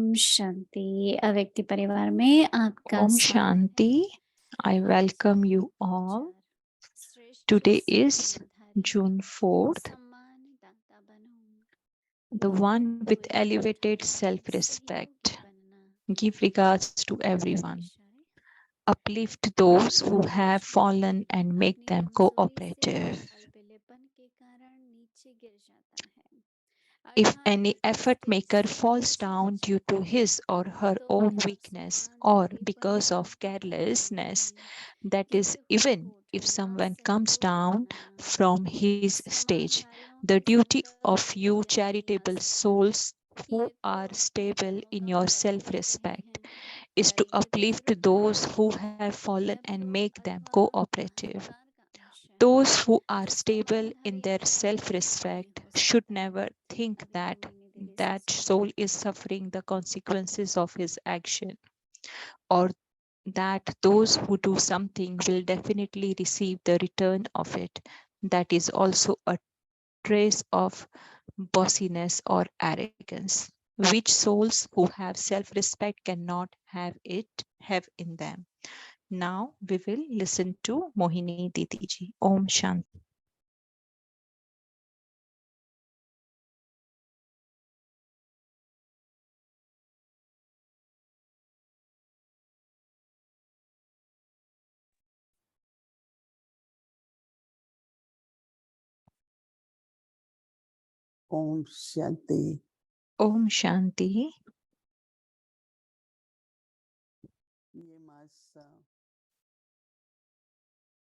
ओम शांति। अव्यक्ति परिवार में आपका Om स्वागत Shanti. I welcome you all. Today is June 4th, the one with elevated self-respect. Give regards to everyone. Uplift those who have fallen and make them cooperative. If any effort maker falls down due to his or her own weakness or because of carelessness, that is, even if someone comes down from his stage, the duty of you charitable souls who are stable in your self-respect is to uplift those who have fallen and make them cooperative. Those who are stable in their self-respect should never think that that soul is suffering the consequences of his action, or that those who do something will definitely receive the return of it. That is also a trace of bossiness or arrogance, which souls who have self-respect cannot have in them. Now we will listen to Mohini Didi ji. Om Shanti. Om Shanti. Om Shanti.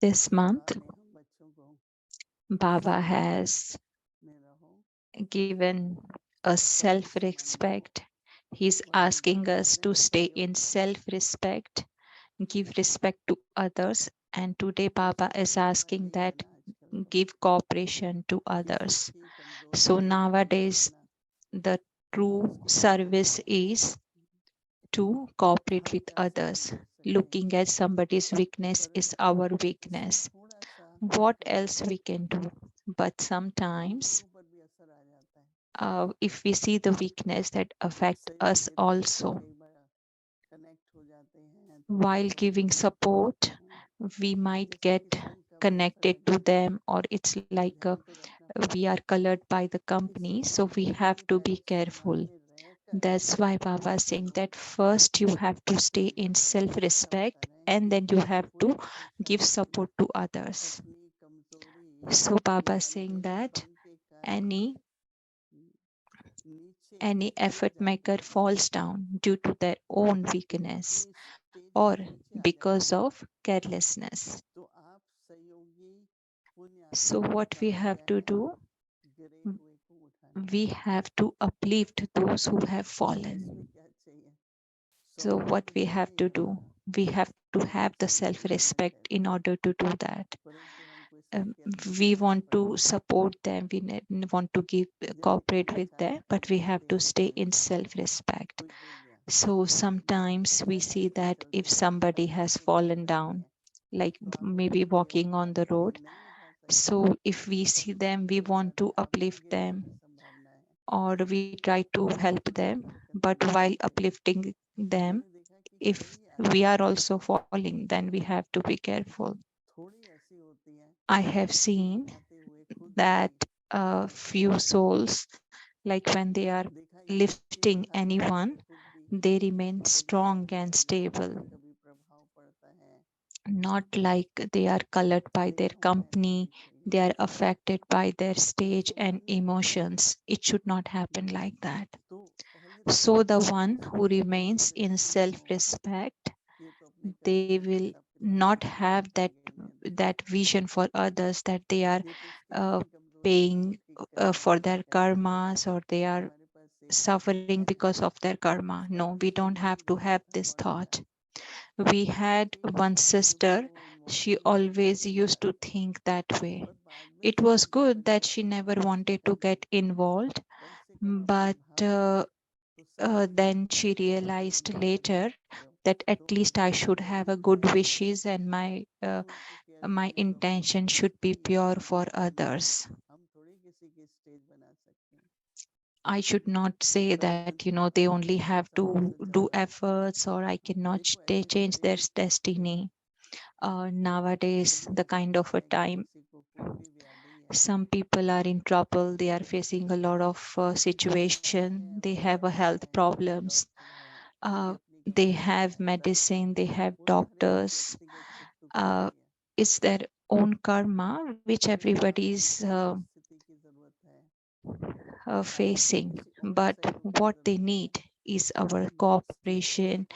This month, Baba has given us self-respect. He's asking us to stay in self-respect, give respect to others, and today Baba is asking that give cooperation to others. So nowadays, the true service is to cooperate with others. Looking at somebody's weakness is our weakness. What else we can do? But sometimes if we see the weakness that affect us also, while giving support, we might get connected to them, or it's like we are colored by the company, so we have to be careful. That's why Baba is saying that first you have to stay in self-respect and then you have to give support to others. So Baba is saying that any effort maker falls down due to their own weakness or because of carelessness. So what we have to do, we have to uplift those who have fallen. So what we have to do, we have to have the self-respect in order to do that. We want to support them, we want to give cooperate with them, but we have to stay in self-respect. So sometimes we see that if somebody has fallen down, like maybe walking on the road, so if we see them, we want to uplift them or we try to help them. But while uplifting them, if we are also falling, then we have to be careful. I have seen that a few souls, like when they are lifting anyone, they remain strong and stable, not like they are colored by their company, they are affected by their stage and emotions. It should not happen like that. So the one who remains in self-respect, they will not have that vision for others that they are uh, paying for their karmas, or they are suffering because of their karma. No, we don't have to have this thought. We had one sister, she always used to think that way. It was good that she never wanted to get involved, but then she realized later that at least I should have a good wishes, and my intention should be pure for others. I should not say that, they only have to do efforts or I cannot change their destiny. Nowadays, the kind of a time, some people are in trouble, they are facing a lot of situation, they have a health problems, uh, they have medicine, they have doctors. uh, it's their own karma which everybody is facing, but what they need is our cooperation,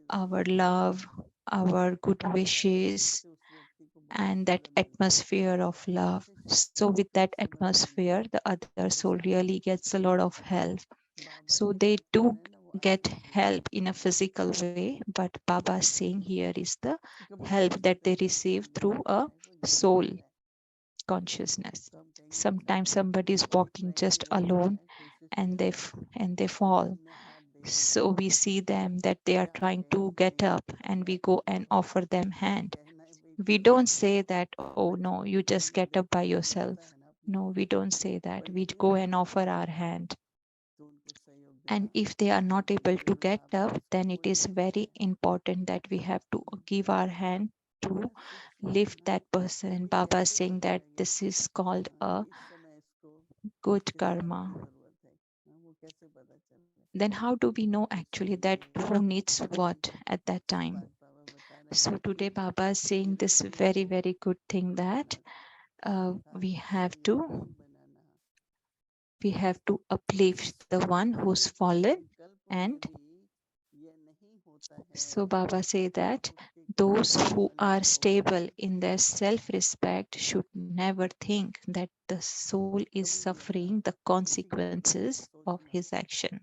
our love, our good wishes, and that atmosphere of love. So with that atmosphere, the other soul really gets a lot of help. So they do get help in a physical way, but Baba is saying here is the help that they receive through a soul consciousness. Sometimes somebody is walking just alone and they fall. So we see them that they are trying to get up and we go and offer them hand. We don't say that, oh no, you just get up by yourself. No, we don't say that. We go and offer our hand. And if they are not able to get up, then it is very important that we have to give our hand to lift that person. And Baba is saying that this is called a good karma. Then how do we know actually that who needs what at that time? So today Baba is saying this very, very good thing that we have to uplift the one who's fallen. And so Baba say that those who are stable in their self-respect should never think that the soul is suffering the consequences of his action.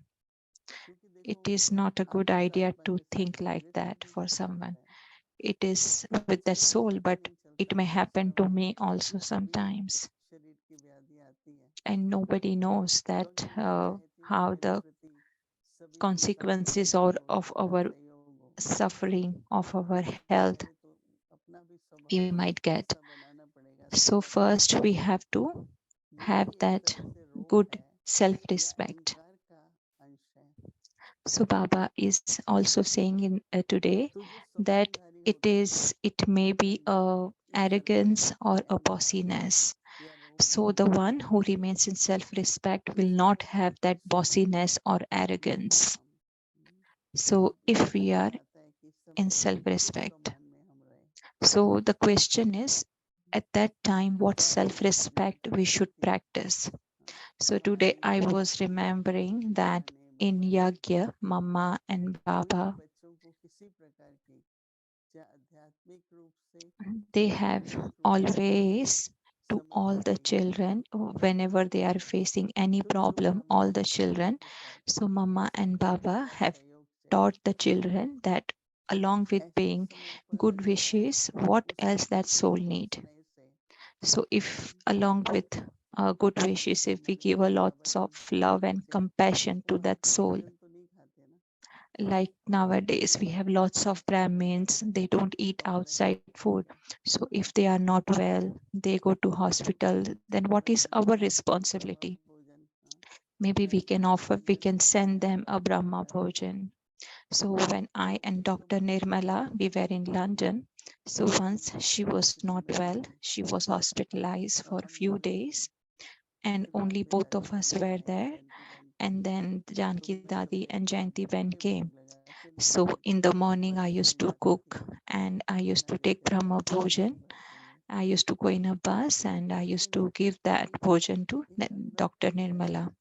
It is not a good idea to think like that for someone. It is with that soul, but it may happen to me also sometimes. And nobody knows that how the consequences of our suffering, of our health we might get. So first we have to have that good self-respect. So Baba is also saying in today that it may be a arrogance or a bossiness. So the one who remains in self-respect will not have that bossiness or arrogance. So if we are in self-respect, so the question is at that time what self-respect we should practice. So today I was remembering that in Yagya, Mama and Baba, they have always to all the children whenever they are facing any problem, all the children. So Mama and Baba have taught the children that along with being good wishes, what else that soul need. So if along with good wishes, if we give a lots of love and compassion to that soul, like nowadays we have lots of Brahmins, they don't eat outside food. So if they are not well, they go to hospital, then what is our responsibility? Maybe we can send them a Brahma Bhojan. So when I and Dr. Nirmala, we were in London. So once she was not well, she was hospitalized for a few days, and only both of us were there. And then Janki Dadi and Jayanti Ben came. So in the morning, I used to cook and I used to take Brahma Bhojan. I used to go in a bus and I used to give that bhojan to Dr. Nirmala.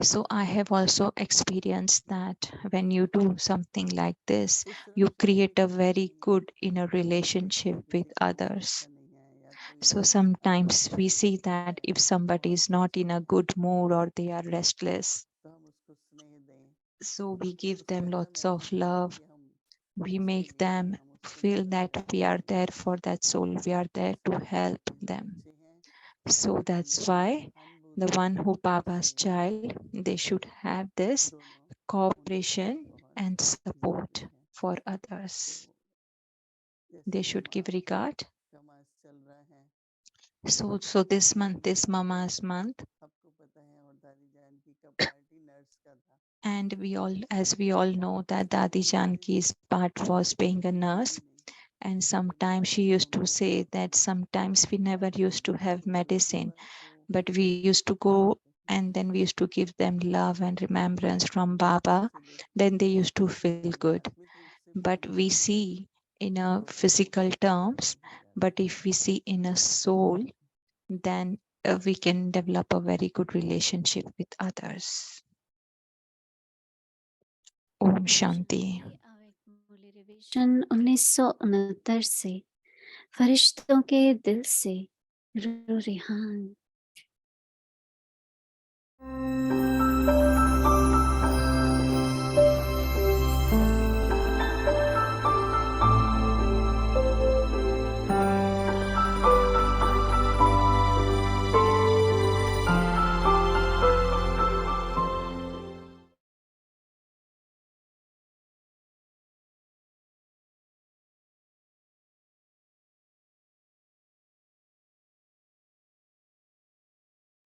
So I have also experienced that when you do something like this, you create a very good inner relationship with others. So sometimes we see that if somebody is not in a good mood or they are restless, so we give them lots of love. We make them feel that we are there for that soul. We are there to help them. So that's why the one who Baba's child, they should have this cooperation and support for others. They should give regard. So this month, this Mama's month, And as we all know, that Dadi Janki's part was being a nurse. And sometimes she used to say that sometimes we never used to have medicine, but we used to go and then we used to give them love and remembrance from Baba. Then they used to feel good. But we see in a physical terms, but if we see in a soul, then we can develop a very good relationship with others. Om Om Shanti. Shanti. अवेक मूल्य revision 1969 से फरिश्तों के दिल से रू रिहान।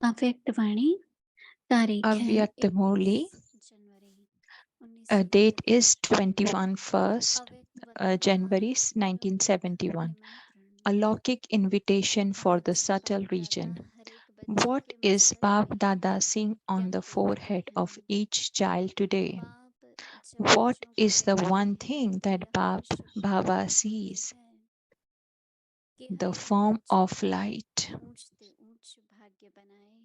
अव्यक्त वाणी तारीख है Avyakt Murli. 21 January Date 1971। is 21st अव्यक्त वर्तमान January अलौकिक 1971. निमंत्रण Alaukic invitation for the आज subtle बाप दादा region. हर एक बच्चे What के is मस्तक Bap पे Dada seeing क्या on the फूक रहे forehead of हैं। each child today? बाप जब What बच्चों को is the कहते one हैं thing तो that यह Bap शब्द Baba ये sees? है कि The हर एक form बच्चे of को light. ऊंच से ऊंच भाग्य बनाए।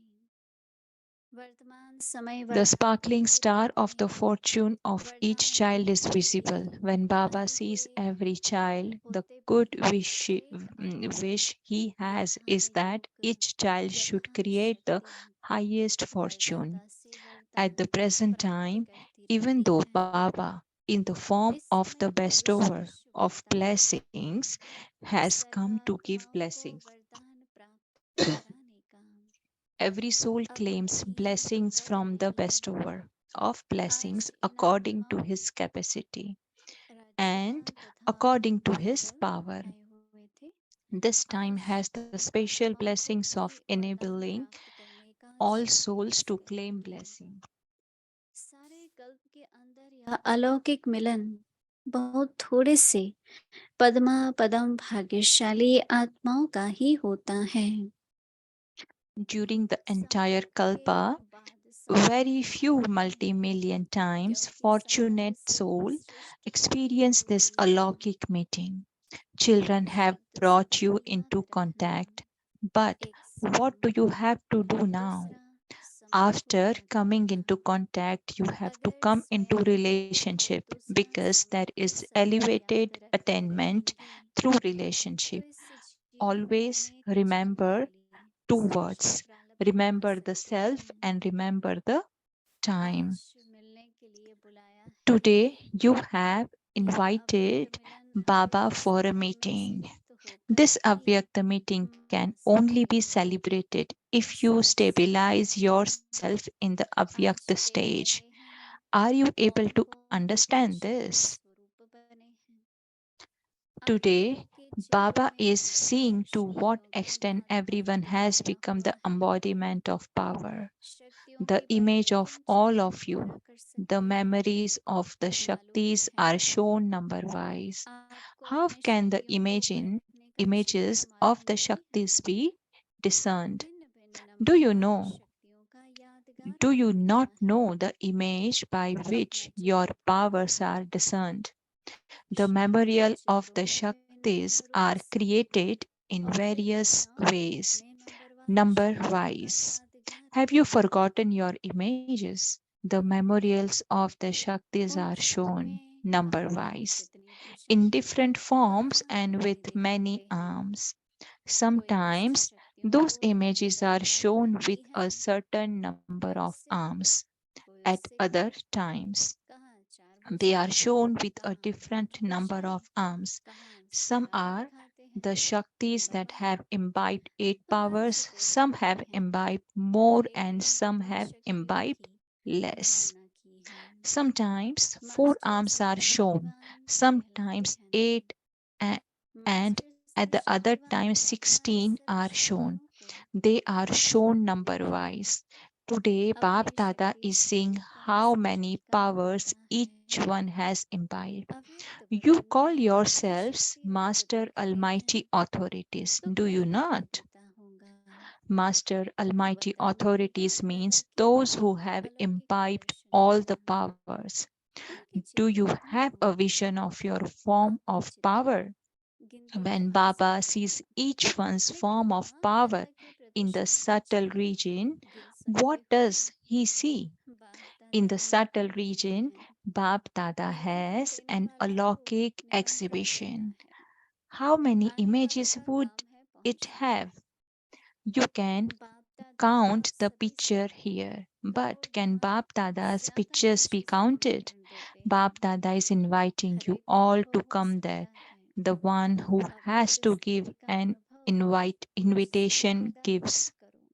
वर्तमान समय The वरदान sparkling प्रदान star करते of the हैं। fortune of each वरदान child देने is वाले visible. When Baba sees अनूठे every child, the होते भी good हैं wish, एक आत्मा wish he has यथान is that योग each child should यथान create the शक्ति highest fortune. वरदाता से At वरदान the present प्राप्त time, करती even रहती though है। Baba, in the form इस of the समय भविष्य bestower विश्व of वरदान blessings, has come to give सर्वात्माओं को blessings. वरदान प्राप्त कराने का Every soul अब claims ये तो blessings कल from the नहीं। bestower of blessings आज इन according to आत्माओं his capacity and राज्यपाल तथा according to his governor power. आए हुए थे। This time आज has the इन special आत्माओं को blessings भी of वरदान enabling प्राप्त करने का all शब्द souls पेश to करते claim हैं। blessing. सारे कल्प के अंदर यह अलौकिक मिलन बहुत थोड़े से पद्मा पदम भाग्यशाली आत्माओं का ही होता है। During the entire समय Kalpa, के बाद समय very few आता है multi-million times क्योंकि समय fortunate से ही soul सृष्टि पैदा experience this होती है। alaukic meeting. Children have शब्द से brought you into तन्मय रहना contact, but एक what समय do you have to do now? दूसरा समय हो After जाता coming था। into contact, you have to अगर come into स्वयं को relationship दूसरा because there समय के is समान याद elevated रखते attainment रहेंगे through तो relationship. इस जीवन Always होने के जीने remember के लिए two श्रेष्ठ words. प्रारब्ध बना Remember the सकते self हैं। and remember the time. आज मिलने के लिए बुलाया है। Today, you have यह अव्यक्त invited मिलन Baba अव्यक्त for a स्थिति में meeting. स्थित होकर This he Avyakta meeting can मना only सकते be हैं। celebrated if you सब stabilize समझते हैं yourself in the आज Avyakta देख stage. रहे हैं Are you able कौन to कौन understand परमेश्वर this? स्वरूप बने हैं। Today, आत्माओं के चित्त Baba में is लगातार seeing to what शक्तियों का extent जादू everyone कार्य has करता become हुआ the है। embodiment of power. शक्तियों The की image पहली of किरण all जिन्हें of पूरा you, कर the सकती है memories of the मालूम Shaktis है। are shown number wise. आपको How अपने can the शक्तियों को परखने का images चित्र of मालूम the नहीं है। Shaktis be discerned? भिन्न भिन्न Do नंबर you वाली know? शक्तियों का यादगार Do you बना not लिया है। know the image by अपना which your चित्र powers बनाया are है। discerned? The शक्तियों के memorial of चित्रों the को Shaktis विनम्र रूप are से created in और फिर various पहचान ways, अपने नंबर वाली number शक्तियों का wise. यादगार Have you बनाया है। forgotten your images? The memorials of the Shaktis उन are समय shown में number आपने wise कितनी in ऊंचाइयों different forms कहाँ and कहाँ with many दिखाते हैं। arms. कोई ऐसी Sometimes शक्तियों those को images are यादगार shown with बनाती है a certain number of कैसे। arms. कोई At उससे other कहे times, कहाँ 4 they बजे are shown with a कहाँ 8 different number बजे of arms. कहाँ Some 11 are दिखाते हैं the Shaktis number that war. have imbibed eight आज powers, तो some जानते have हैं imbibed more, and उन्हें some कितनी have शक्तियों imbibed की less. भावना की है। Sometimes four master arms are shown, शक्तिवान कहलाते sometimes हैं। eight, and मास्टर at से the other शक्तिवान time अपनी 16 सभी are shown. शक्तियों को They are shown जानते number हैं। wise. Today, अब Bap ये Dada is शरीर seeing का how many सृष्टि का powers होता each है, one has imbibed. अव्यक्त You बल call में ही yourselves शक्ति रूप Master दिखते Almighty हैं, Authorities, तो do क्या you नहीं not? होता होगा। Master Almighty वरदानी Authorities बाप दादा means के those who have अलौकिक imbibed दर्शन all the हैं, powers. उनके Do you चित्ररथन have a होंगे, vision of your form आपके of चित्र power? गिनती When कहाँ से Baba करूं, sees each one's लेकिन form of बाप power दादा के in the प्रदर्शन के subtle चित्र region, गिन what सकते हो। does he see? बाप In दादा the subtle निरंतर region, हैं, Bap Dada निरंतर has देने an वाला है वो, alaukic निरंतर देता exhibition. है, How many आने वालों images का would काम है it पहुंचाना। have? You can बाप दादा आप count the सभी picture समय here, crore but can Guna Bap Dada's ज्यादा pictures be खुशी से counted? उदाहरण देते Bap हैं। Dada is inviting you हरेक all to अनुभव हो come there. सकता है, The one who अब has अगर to give स्थिति का an अनुभव समय invitation लगाकर gives. करूं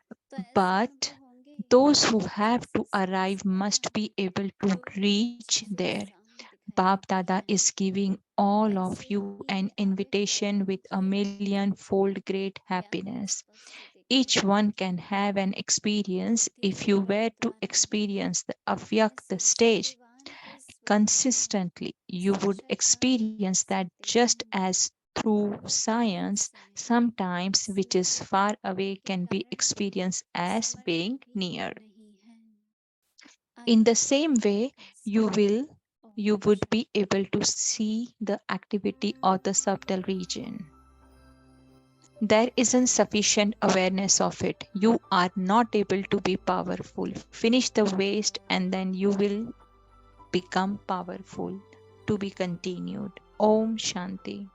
तो ऐसे But अनुभव होंगे those who have जैसे to सांस arrive लेना must be able to तुरंत reach जैसे there. शाम दिखाई Bap देती Dada है, is giving all ऐसे of you ही an अव्यक्त invitation बल with a की million fold great व्यापक happiness. स्पष्ट दिखती Each है, one can have an experience बुद्धि if के you बल were to द्वारा experience the अपने Avyakt stage सर्वशक्तिवान के स्वरूप में consistently. You would साक्षात्कार experience कर that सकते just हैं। as through वो हर science, समय sometimes which समय is far away के can be कारण experienced as समर्थ being भी near. नहीं है। In आइए the same way, कर you सकते will हैं। you Om would be Shanti. able to see the activity of the subtle region. There isn't sufficient awareness of it. You are not able to be powerful. Finish the waste and then you will become powerful. To be continued. Om Shanti.